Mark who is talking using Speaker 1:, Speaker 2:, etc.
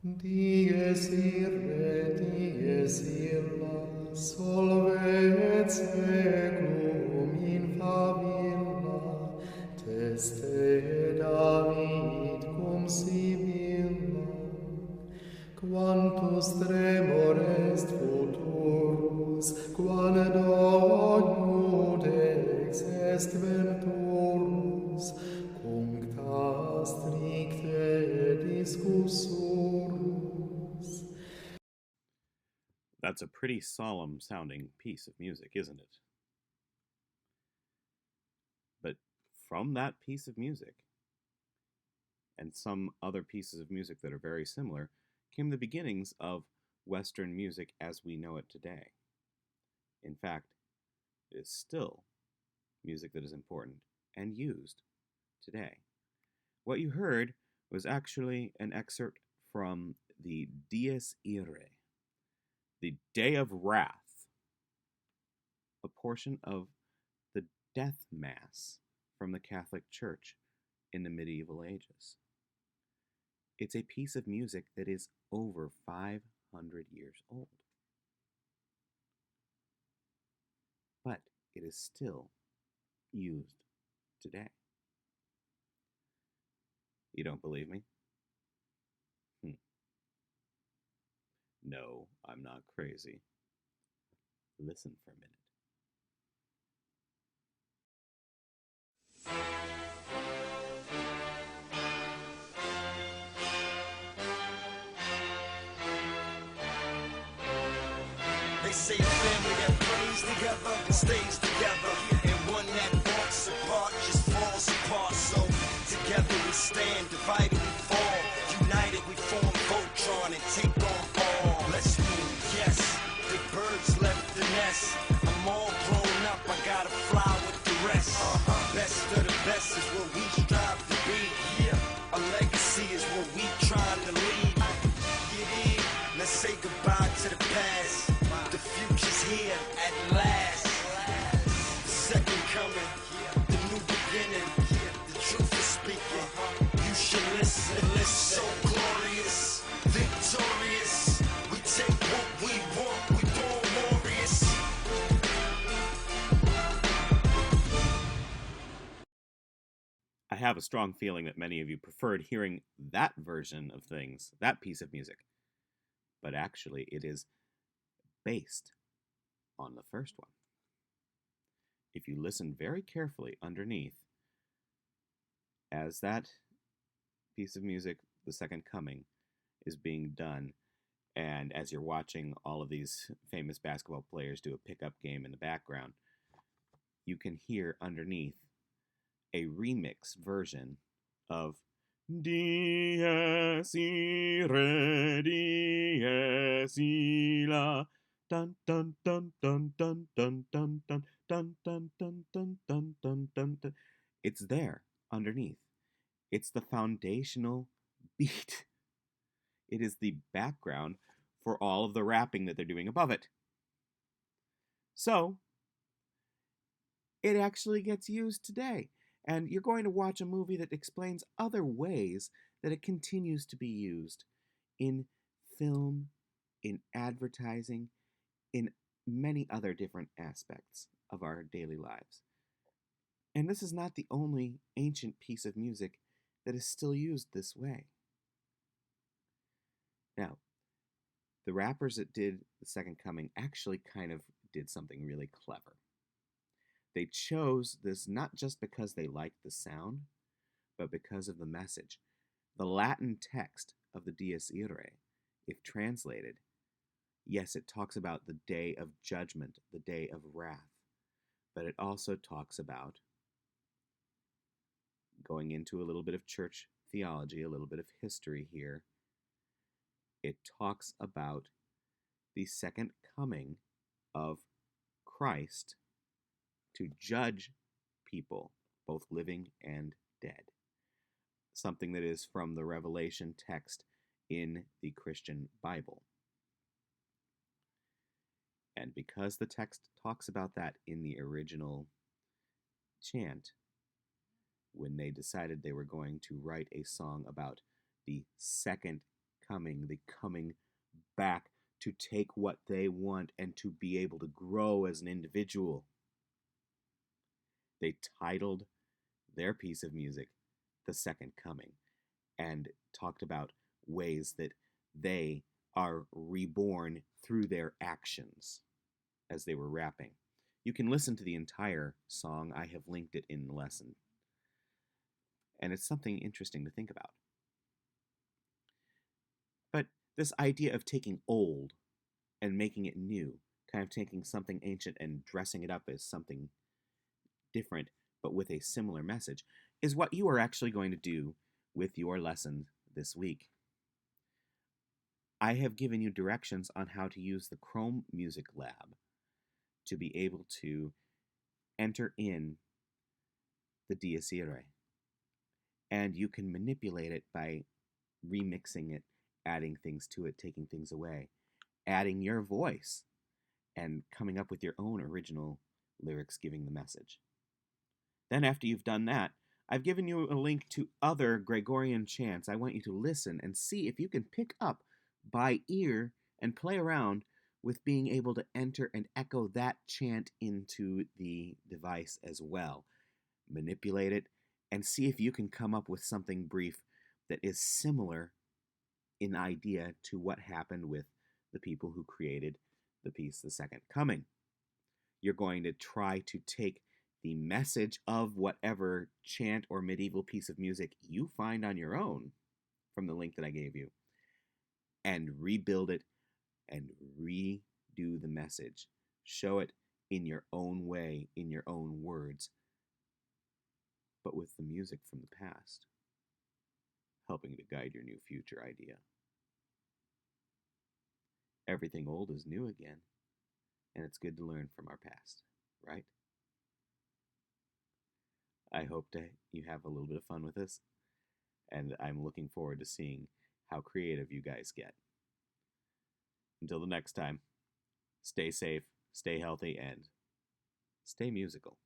Speaker 1: Dies irae, dies illa, solve et saeclum in favilla, teste David cum Sibylla. Quantus tremor est futurus, quando iudex est venturus, cuncta stricte discussurus.
Speaker 2: That's a pretty solemn sounding piece of music, isn't it? But from that piece of music, and some other pieces of music that are very similar, came the beginnings of Western music as we know it today. In fact, it is still music that is important and used today. What you heard was actually an excerpt from the Dies Irae, the Day of Wrath, a portion of the Death Mass from the Catholic Church in the medieval ages. It's a piece of music that is over 500 years old, but it is still used today. You don't believe me? No, I'm not crazy. Listen for a minute.
Speaker 3: They say a family that prays together stays together, and one that walks apart just falls apart. So together we stand, divided we fall, united we form Voltron and take on all. Let's move, yes. The birds left the nest. I'm all grown up, I gotta fly with the rest. Best of the best is what we strive to be. Yeah, a legacy is what we trying to leave. Yeah, let's say goodbye to the past. The future's here at last. The second coming, the new beginning. The truth is speaking. You should listen. Listen. So glorious, victorious. We take what we want. We born warriors.
Speaker 2: I have a strong feeling that many of you preferred hearing that version of things, that piece of music. But actually, it is based on the first one. If you listen very carefully underneath, as that piece of music, The Second Coming, is being done, and as you're watching all of these famous basketball players do a pickup game in the background, you can hear underneath a remix version of Dies irae, dies illa, dun dun dun dun dun dun dun dun dun dun dun dun dun dun dun dun. It's there underneath. It's the foundational beat. It is the background for all of the rapping that they're doing above it. So, it actually gets used today. And you're going to watch a movie that explains other ways that it continues to be used in film, in advertising, in many other different aspects of our daily lives. And this is not the only ancient piece of music that is still used this way. Now, the rappers that did The Second Coming actually kind of did something really clever. They chose this not just because they liked the sound, but because of the message. The Latin text of the Dies Irae, if translated, yes, it talks about the day of judgment, the day of wrath, but it also talks about, going into a little bit of church theology, a little bit of history here, it talks about the second coming of Christ to judge people, both living and dead. Something that is from the Revelation text in the Christian Bible. And because the text talks about that in the original chant, when they decided they were going to write a song about the second coming, the coming back to take what they want and to be able to grow as an individual. They titled their piece of music The Second Coming and talked about ways that they are reborn through their actions as they were rapping. You can listen to the entire song. I have linked it in the lesson. And it's something interesting to think about. But this idea of taking old and making it new, kind of taking something ancient and dressing it up as something different, but with a similar message, is what you are actually going to do with your lesson this week. I have given you directions on how to use the Chrome Music Lab to be able to enter in the Dies Irae. And you can manipulate it by remixing it, adding things to it, taking things away, adding your voice, and coming up with your own original lyrics giving the message. Then after you've done that, I've given you a link to other Gregorian chants. I want you to listen and see if you can pick up by ear and play around with being able to enter and echo that chant into the device as well. Manipulate it and see if you can come up with something brief that is similar in idea to what happened with the people who created the piece The Second Coming. You're going to try to take the message of whatever chant or medieval piece of music you find on your own from the link that I gave you and rebuild it and redo the message. Show it in your own way, in your own words, but with the music from the past, helping to guide your new future idea. Everything old is new again, and it's good to learn from our past, right? I hope that you have a little bit of fun with this, and I'm looking forward to seeing how creative you guys get. Until the next time, stay safe, stay healthy, and stay musical.